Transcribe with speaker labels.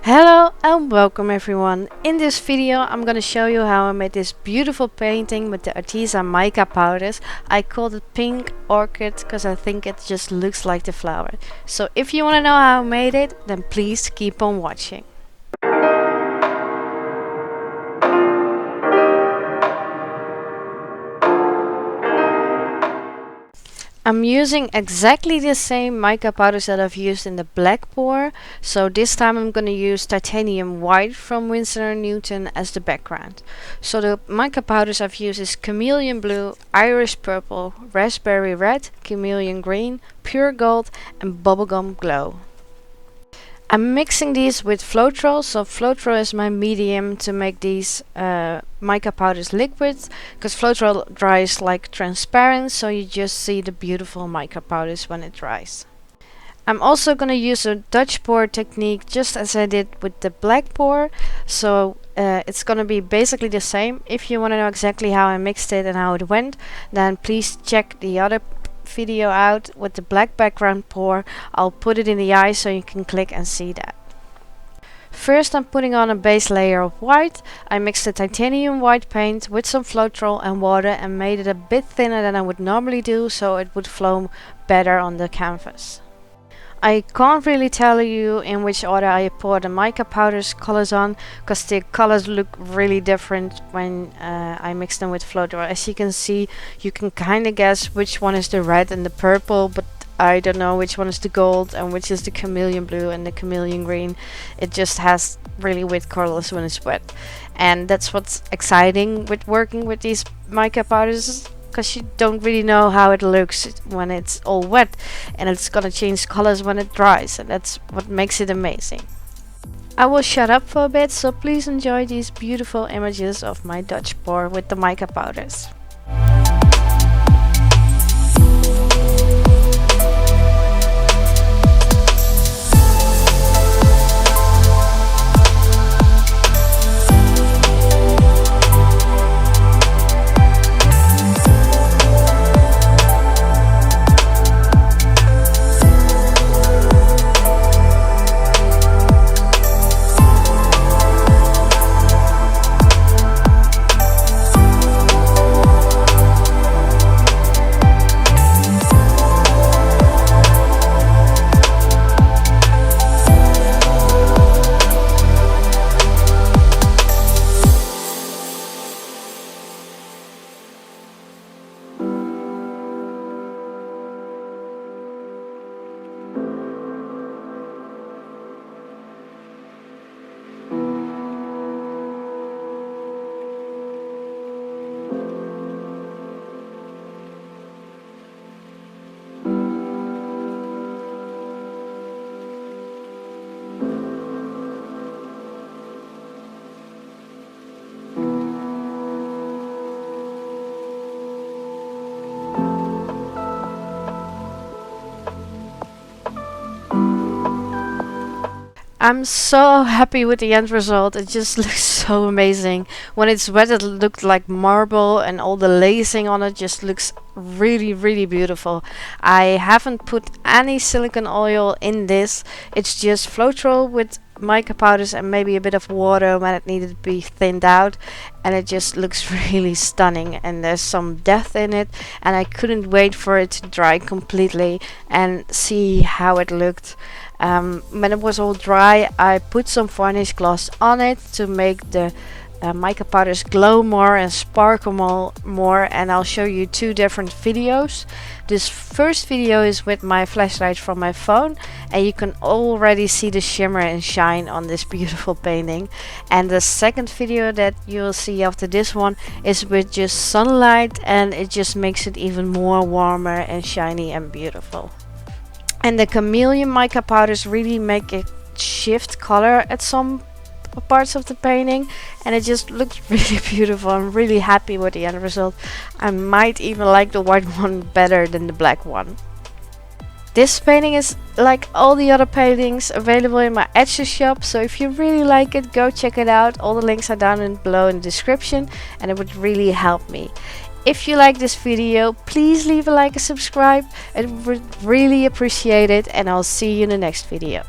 Speaker 1: Hello and welcome everyone. In this video I'm gonna show you how I made this beautiful painting with the ARTEZA Mica powders. I called it Pink Orchid because I think it just looks like the flower. So if you want to know how I made it, then please keep on watching. I'm using exactly the same mica powders that I've used in the black pour, so this time I'm going to use titanium white from Winsor Newton as the background. So the mica powders I've used is chameleon blue, iris purple, raspberry red, chameleon green, pure gold and bubblegum glow. I'm mixing these with Floetrol, so Floetrol is my medium to make these mica powders liquid, because Floetrol dries like transparent, so you just see the beautiful mica powders when it dries. I'm also going to use a Dutch pour technique just as I did with the black pour, so it's going to be basically the same. If you want to know exactly how I mixed it and how it went, then please check the other video out with the black background pour. I'll put it in the eye so you can click and see that. First I'm putting on a base layer of white. I mixed the titanium white paint with some Floetrol and water and made it a bit thinner than I would normally do, so it would flow better on the canvas. I can't really tell you in which order I pour the mica powders colors on, because the colors look really different when I mix them with Floetrol. As you can see, you can kind of guess which one is the red and the purple, but I don't know which one is the gold and which is the chameleon blue and the chameleon green. It just has really weird colors when it's wet, and that's what's exciting with working with these mica powders, because you don't really know how it looks when it's all wet, and it's gonna change colors when it dries, and that's what makes it amazing. I will shut up for a bit, so please enjoy these beautiful images of my Dutch pour with the mica powders. I'm so happy with the end result. It just looks so amazing. When it's wet it looked like marble, and all the lacing on it just looks really beautiful. I haven't put any silicone oil in this. It's just Floetrol with mica powders and maybe a bit of water when it needed to be thinned out, and it just looks really stunning, and there's some depth in it, and I couldn't wait for it to dry completely and see how it looked. When it was all dry, I put some varnish gloss on it to make the mica powders glow more and sparkle more, and I'll show you two different videos. This first video is with my flashlight from my phone, and you can already see the shimmer and shine on this beautiful painting. And the second video that you'll see after this one is with just sunlight, and it just makes it even more warmer and shiny and beautiful. And the chameleon mica powders really make it shift color at some parts of the painting, and it just looks really beautiful. I'm really happy with the end result. I might even like the white one better than the black one. This painting is like all the other paintings available in my Etsy shop, so if you really like it, go check it out. All the links are down below in the description, and it would really help me. If you like this video, please leave a like and subscribe. I would really appreciate it, and I'll see you in the next video.